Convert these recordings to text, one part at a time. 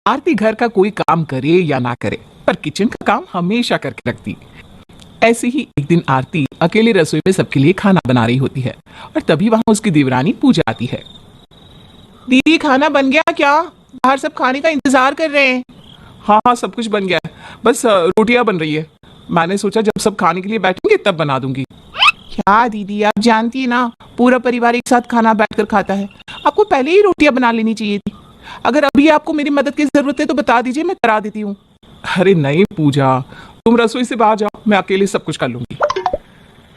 आरती घर का कोई काम करे या ना करे, पर किचन का काम हमेशा करके रखती। ऐसे ही एक दिन आरती अकेली रसोई में सबके लिए खाना बना रही होती है और तभी वहां उसकी देवरानी पूजा आती है। दीदी, खाना बन गया क्या? बाहर सब खाने का इंतजार कर रहे हैं। हाँ हाँ, सब कुछ बन गया है, बस रोटियां बन रही है। मैंने सोचा जब सब खाने के लिए बैठेंगे तब बना दूंगी। क्या दीदी, आप जानती है ना, पूरा परिवार एक साथ खाना बैठकर खाता है। आपको पहले ही रोटियां बना लेनी चाहिए थी। अगर अभी आपको मेरी मदद की जरूरत है तो बता दीजिए, मैं करा देती हूँ। अरे नहीं पूजा, तुम रसोई से बाहर जाओ, मैं अकेले सब कुछ कर लूंगी।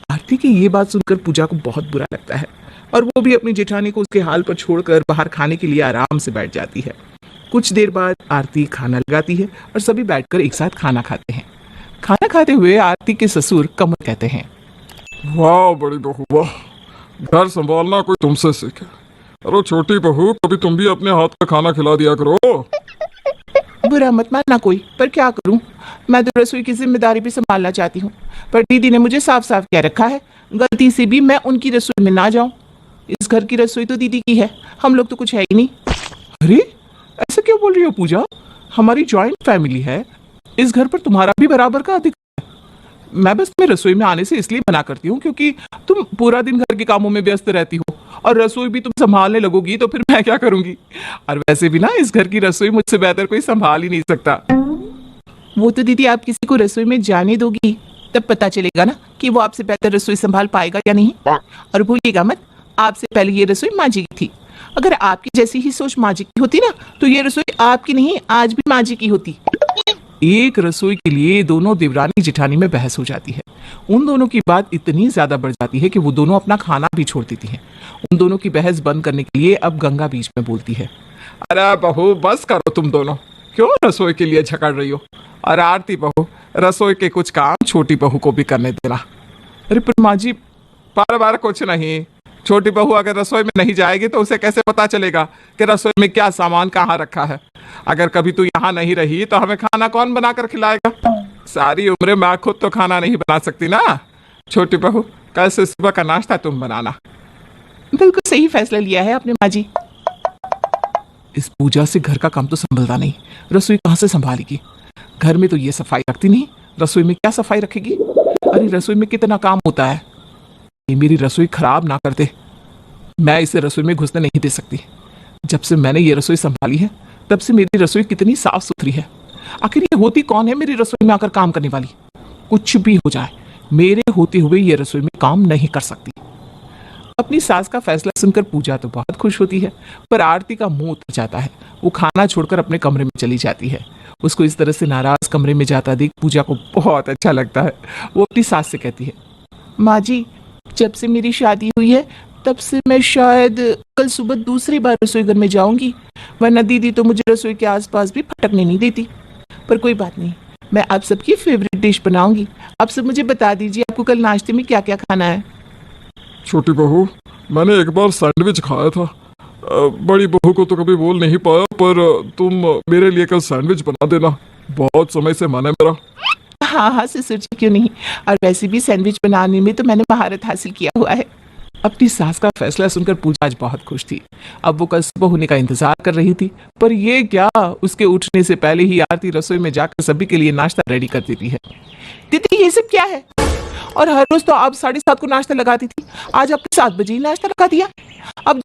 आरती की ये बात सुनकर पूजा को बहुत बुरा लगता है और वो भी अपनी जेठानी को उसके हाल पर छोड़कर बाहर खाने के लिए आराम से बैठ जाती है। कुछ देर बाद आरती खाना लगाती है और सभी बैठकर एक साथ खाना खाते हैं। खाना खाते हुए आरती के ससुर कमल कहते हैं, वाह बड़ी बहू वाह, घर संभालना कोई तुमसे सीखे। अरे छोटी बहू, कभी तुम भी अपने हाथ का खाना खिला दिया करो। बुरा मत मानना कोई, पर क्या करूं, मैं तो रसोई की जिम्मेदारी भी संभालना चाहती हूँ, पर दीदी ने मुझे साफ साफ कह रखा है गलती से भी मैं उनकी रसोई में ना जाऊं। इस घर की रसोई तो दीदी की है, हम लोग तो कुछ है ही नहीं। अरे ऐसा क्यों बोल रही हो पूजा? हमारी जॉइंट फैमिली है, इस घर पर तुम्हारा भी बराबर का अधिकार है। मैं बस तुम्हें रसोई में आने से इसलिए मना करती हूँ क्योंकि तुम पूरा दिन घर के कामों में व्यस्त रहती हो और रसोई भी तुम संभालने लगोगी तो फिर मैं क्या करूंगी। और वैसे भी ना, इस घर की रसोई मुझसे बेहतर कोई संभाल ही नहीं सकता। वो तो दीदी, आप किसी को रसोई में जाने दोगी तब पता चलेगा ना कि वो आपसे बेहतर रसोई संभाल पाएगा या नहीं। और भूलिएगा मत, आपसे पहले ये रसोई माँ जी की थी। अगर आपकी जैसी ही सोच माँ जी की होती ना तो ये रसोई आपकी नहीं, आज भी माँ जी की होती। एक रसोई के लिए दोनों देवरानी जेठानी में बहस हो जाती है। उन दोनों की बात इतनी ज्यादा बढ़ जाती है कि वो दोनों अपना खाना भी छोड़ देती हैं। उन दोनों की बहस बंद करने के लिए अब गंगा बीच में बोलती है, अरे बहू बस करो, तुम दोनों क्यों रसोई के लिए झगड़ रही हो? और आरती बहू, रसोई के कुछ काम छोटी बहू को भी करने देना। अरे पर माँ जी, बार बार कुछ नहीं, छोटी बहू अगर रसोई में नहीं जाएगी तो उसे कैसे पता चलेगा कि रसोई में क्या सामान कहाँ रखा है? अगर कभी तू यहाँ नहीं रही तो हमें खाना कौन बनाकर खिलाएगा? सारी उम्र मैं खुद तो खाना नहीं बना सकती ना। छोटी बहू, कल से सुबह का नाश्ता तुम बनाना। बिल्कुल सही फैसला लिया है आपने माँ जी। इस पूजा से घर का काम तो संभलता नहीं, रसोई कहाँ से संभालेगी? घर में तो ये सफाई रखती नहीं, रसोई में क्या सफाई रखेगी? अरे रसोई में कितना काम होता है। ये मेरी रसोई खराब ना कर दे, मैं इसे रसोई में घुसने नहीं दे सकती। जब से मैंने ये रसोई संभाली है तब से मेरी रसोई कितनी साफ सुथरी है। आखिर ये होती कौन है मेरी रसोई में आकर काम करने वाली? कुछ भी हो जाए, मेरे होते हुए ये रसोई में काम नहीं कर सकती। अपनी सास का फैसला सुनकर पूजा तो बहुत खुश होती है, पर आरती का मुंह उतर जाता है। वो खाना छोड़कर अपने कमरे में चली जाती है। उसको इस तरह से नाराज कमरे में जाता देख पूजा को बहुत अच्छा लगता है। वो अपनी सास से कहती है, माँ जी, जब से मेरी शादी हुई है तब से मैं शायद कल सुबह दूसरी बार रसोई घर में जाऊंगी, वरना दीदी तो मुझे रसोई के आसपास भी फटकने नहीं देती। पर कोई बात नहीं, मैं आप सबकी फेवरेट डिश बनाऊंगी। आप सब मुझे बता दीजिए आपको कल नाश्ते में क्या क्या खाना है। छोटी बहू, मैंने एक बार सैंडविच खाया था। बड़ी बहू को तो कभी बोल नहीं पाया, पर तुम मेरे लिए कल सैंडविच बना देना, बहुत समय से मन है मेरा। हाँ हाँ ससुर जी, क्यों नहीं। और वैसे भी सैंडविच बनाने में तो मैंने महारत हासिल किया हुआ है। अपनी सास का फैसला सुनकर पूजा आज बहुत खुश थी। अब वो कल सुबह होने का इंतजार कर रही थी, पर ये क्या, उसके उठने से पहले ही आरती रसोई में जाकर सभी के लिए नाश्ता रेडी कर देती है। दीदी, ये सब क्या है? और हर रोज तो आप 7:30 को नाश्ता लगाती थी, आज आपने 7 बजे ही नाश्ता लगा दिया। अब